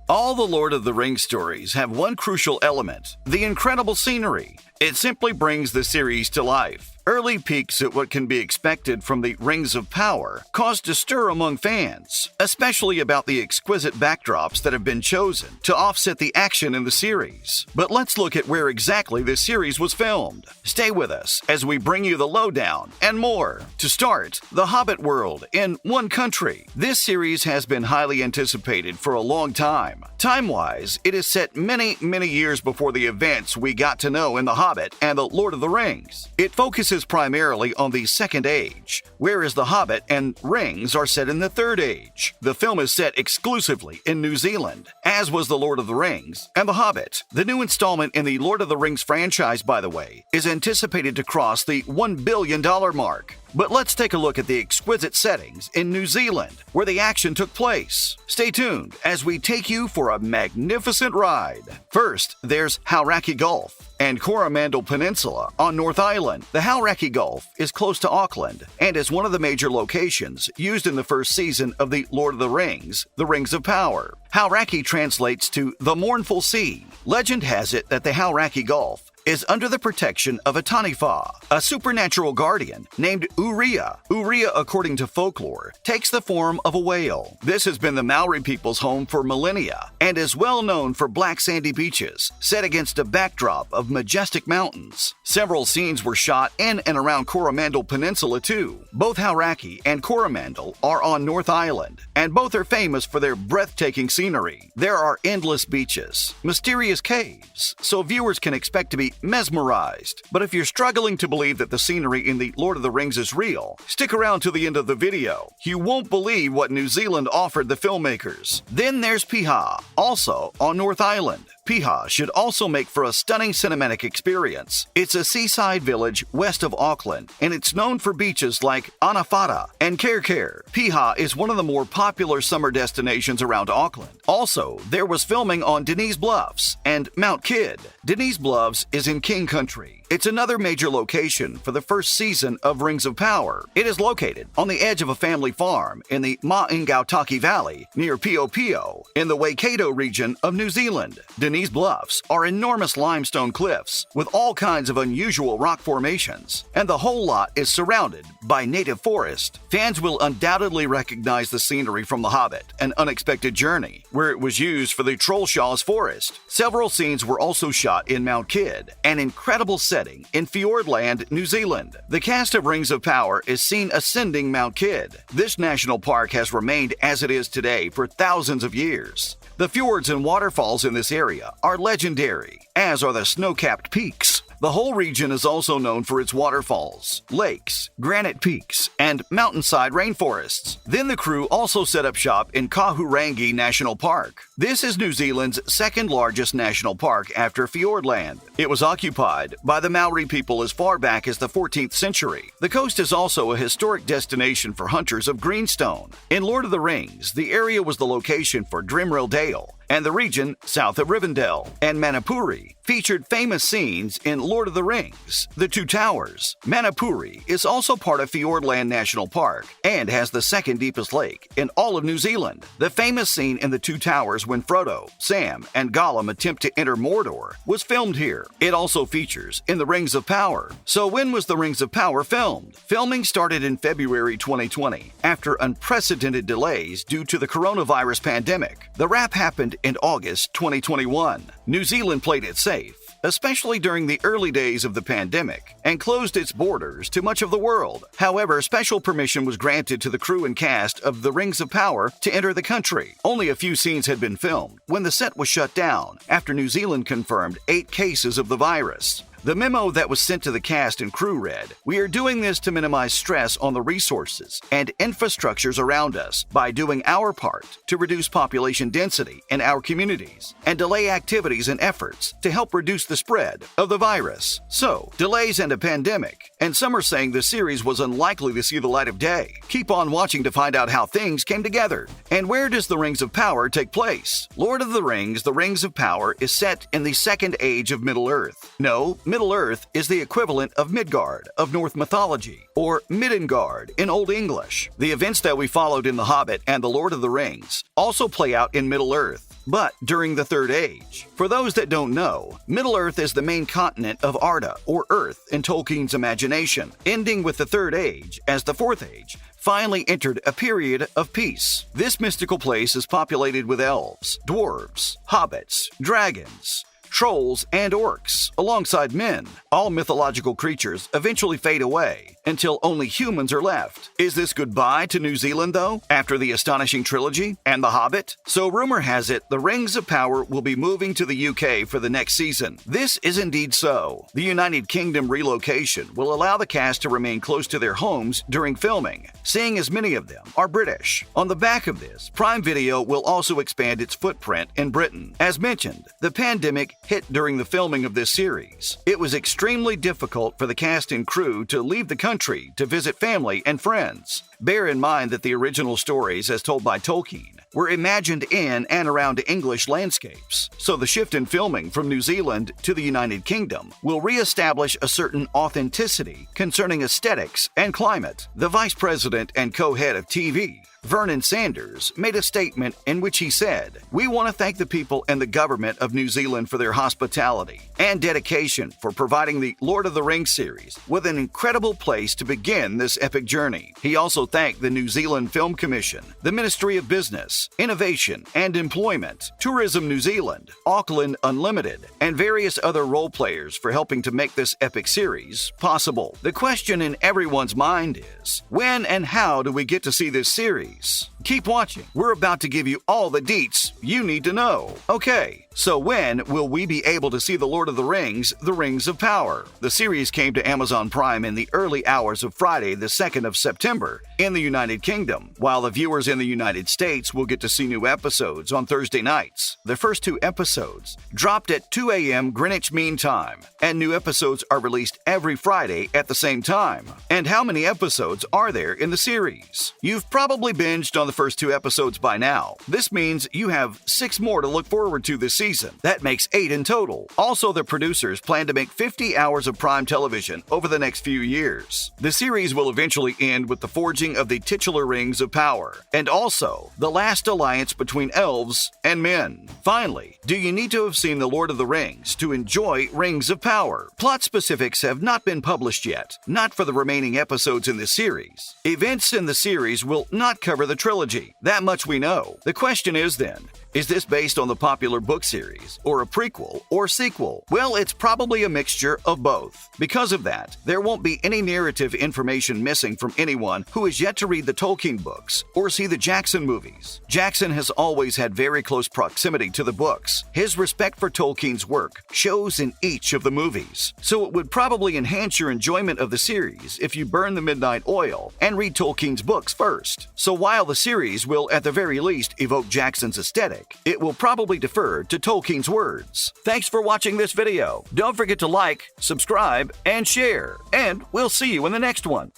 All the Lord of the Rings stories have one crucial element: the incredible scenery. It simply brings the series to life. Early peeks at what can be expected from the Rings of Power caused a stir among fans, especially about the exquisite backdrops that have been chosen to offset the action in the series. But let's look at where exactly this series was filmed. Stay with us as we bring you the lowdown and more. To start, the Hobbit world in one country. This series has been highly anticipated for a long time. Time-wise, it is set many years before the events we got to know in The Hobbit and The Lord of the Rings. It focuses primarily on the Second Age, whereas The Hobbit and Rings are set in the Third Age. The film is set exclusively in New Zealand, as was The Lord of the Rings and The Hobbit. The new installment in the Lord of the Rings franchise, by the way, is anticipated to cross the $1 billion mark. But let's take a look at the exquisite settings in New Zealand, where the action took place. Stay tuned as we take you for a magnificent ride. First, there's Hauraki Gulf and Coromandel Peninsula on North Island. The Hauraki Gulf is close to Auckland and is one of the major locations used in the first season of The Lord of the Rings, The Rings of Power. Hauraki translates to the Mournful Sea. Legend has it that the Hauraki Gulf is under the protection of a Taniwha, a supernatural guardian named Uria. Uria, according to folklore, takes the form of a whale. This has been the Maori people's home for millennia and is well known for black sandy beaches set against a backdrop of majestic mountains. Several scenes were shot in and around Coromandel Peninsula too. Both Hauraki and Coromandel are on North Island, and both are famous for their breathtaking scenery. There are endless beaches, mysterious caves, so viewers can expect to be mesmerized. But if you're struggling to believe that the scenery in The Lord of the Rings is real, stick around to the end of the video. You won't believe what New Zealand offered the filmmakers. Then there's Piha, also on North Island. Piha should also make for a stunning cinematic experience. It's a seaside village west of Auckland, and it's known for beaches like Anawhara and Kerker. Piha is one of the more popular summer destinations around Auckland. Also, there was filming on Denise Bluffs and Mount Kidd. Denise Bluffs is in King Country. It's another major location for the first season of Rings of Power. It is located on the edge of a family farm in the Ma'ingautaki Valley near Piopio in the Waikato region of New Zealand. Denise Bluffs are enormous limestone cliffs with all kinds of unusual rock formations, and the whole lot is surrounded by native forest. Fans will undoubtedly recognize the scenery from The Hobbit, An Unexpected Journey, where it was used for the Trollshaw's forest. Several scenes were also shot in Mount Kidd, an incredible setting in Fiordland, New Zealand. The cast of Rings of Power is seen ascending Mount Kidd. This national park has remained as it is today for thousands of years. The fjords and waterfalls in this area are legendary, as are the snow-capped peaks. The whole region is also known for its waterfalls, lakes, granite peaks, and mountainside rainforests. Then the crew also set up shop in Kahurangi National Park. This is New Zealand's second largest national park after Fiordland. It was occupied by the Maori people as far back as the 14th century. The coast is also a historic destination for hunters of greenstone. In Lord of the Rings, the area was the location for Drimrill Dale, and the region south of Rivendell and Manapuri featured famous scenes in Lord of the Rings, The Two Towers. Manapuri is also part of Fiordland National Park and has the second deepest lake in all of New Zealand. The famous scene in The Two Towers when Frodo, Sam, and Gollum attempt to enter Mordor was filmed here. It also features in The Rings of Power. So when was The Rings of Power filmed? Filming started in February 2020 after unprecedented delays due to the coronavirus pandemic. The wrap happened in August 2021. New Zealand played it safe, especially during the early days of the pandemic, and closed its borders to much of the world. However, special permission was granted to the crew and cast of The Rings of Power to enter the country. Only a few scenes had been filmed when the set was shut down after New Zealand confirmed 8 cases of the virus. The memo that was sent to the cast and crew read, "We are doing this to minimize stress on the resources and infrastructures around us by doing our part to reduce population density in our communities and delay activities and efforts to help reduce the spread of the virus." So, delays and a pandemic, and some are saying the series was unlikely to see the light of day. Keep on watching to find out how things came together. And where does the Rings of Power take place? Lord of the Rings, The Rings of Power is set in the Second Age of Middle-earth. No, Middle-earth is the equivalent of Midgard of Norse mythology, or Midengard in Old English. The events that we followed in The Hobbit and The Lord of the Rings also play out in Middle-earth. but during the Third Age. For those that don't know, Middle-earth is the main continent of Arda, or Earth, in Tolkien's imagination, ending with the Third Age as the Fourth Age finally entered a period of peace. This mystical place is populated with elves, dwarves, hobbits, dragons, trolls, and orcs, alongside men. All mythological creatures eventually fade away until only humans are left. Is this goodbye to New Zealand, though, after the astonishing trilogy and The Hobbit? So rumor has it the Rings of Power will be moving to the UK for the next season. This is indeed so. The United Kingdom relocation will allow the cast to remain close to their homes during filming, seeing as many of them are British. On the back of this, Prime Video will also expand its footprint in Britain. As mentioned, the pandemic hit during the filming of this series. It was extremely difficult for the cast and crew to leave the country to visit family and friends. Bear in mind that the original stories, as told by Tolkien, were imagined in and around English landscapes, so the shift in filming from New Zealand to the United Kingdom will re-establish a certain authenticity concerning aesthetics and climate. The vice president and co-head of TV, Vernon Sanders, made a statement in which he said, "We want to thank the people and the government of New Zealand for their hospitality and dedication for providing the Lord of the Rings series with an incredible place to begin this epic journey." He also thanked the New Zealand Film Commission, the Ministry of Business, Innovation and Employment, Tourism New Zealand, Auckland Unlimited, and various other role players for helping to make this epic series possible. The question in everyone's mind is, when and how do we get to see this series? Keep watching. We're about to give you all the deets you need to know. Okay, so when will we be able to see The Lord of the Rings, The Rings of Power? The series came to Amazon Prime in the early hours of Friday, the 2nd of September, in the United Kingdom, while the viewers in the United States will get to see new episodes on Thursday nights. The first 2 episodes dropped at 2 a.m. Greenwich Mean Time, and new episodes are released every Friday at the same time. And how many episodes are there in the series? You've probably binged on the first 2 episodes by now. This means you have 6 more to look forward to this season. That makes 8 in total. Also, the producers plan to make 50 hours of prime television over the next few years. The series will eventually end with the forging of the titular Rings of Power, and also the last alliance between elves and men. Finally, do you need to have seen The Lord of the Rings to enjoy Rings of Power? Plot specifics have not been published yet, not for the remaining episodes in this series. Events in the series will not cover the trilogy. That much we know. The question is then, is this based on the popular book series, or a prequel, or sequel? Well, it's probably a mixture of both. Because of that, there won't be any narrative information missing from anyone who is yet to read the Tolkien books or see the Jackson movies. Jackson has always had very close proximity to the books. His respect for Tolkien's work shows in each of the movies. So it would probably enhance your enjoyment of the series if you burn the midnight oil and read Tolkien's books first. So while the series will at the very least evoke Jackson's aesthetic, it will probably defer to Tolkien's words. Thanks for watching this video. Don't forget to like, subscribe, and share. And we'll see you in the next one.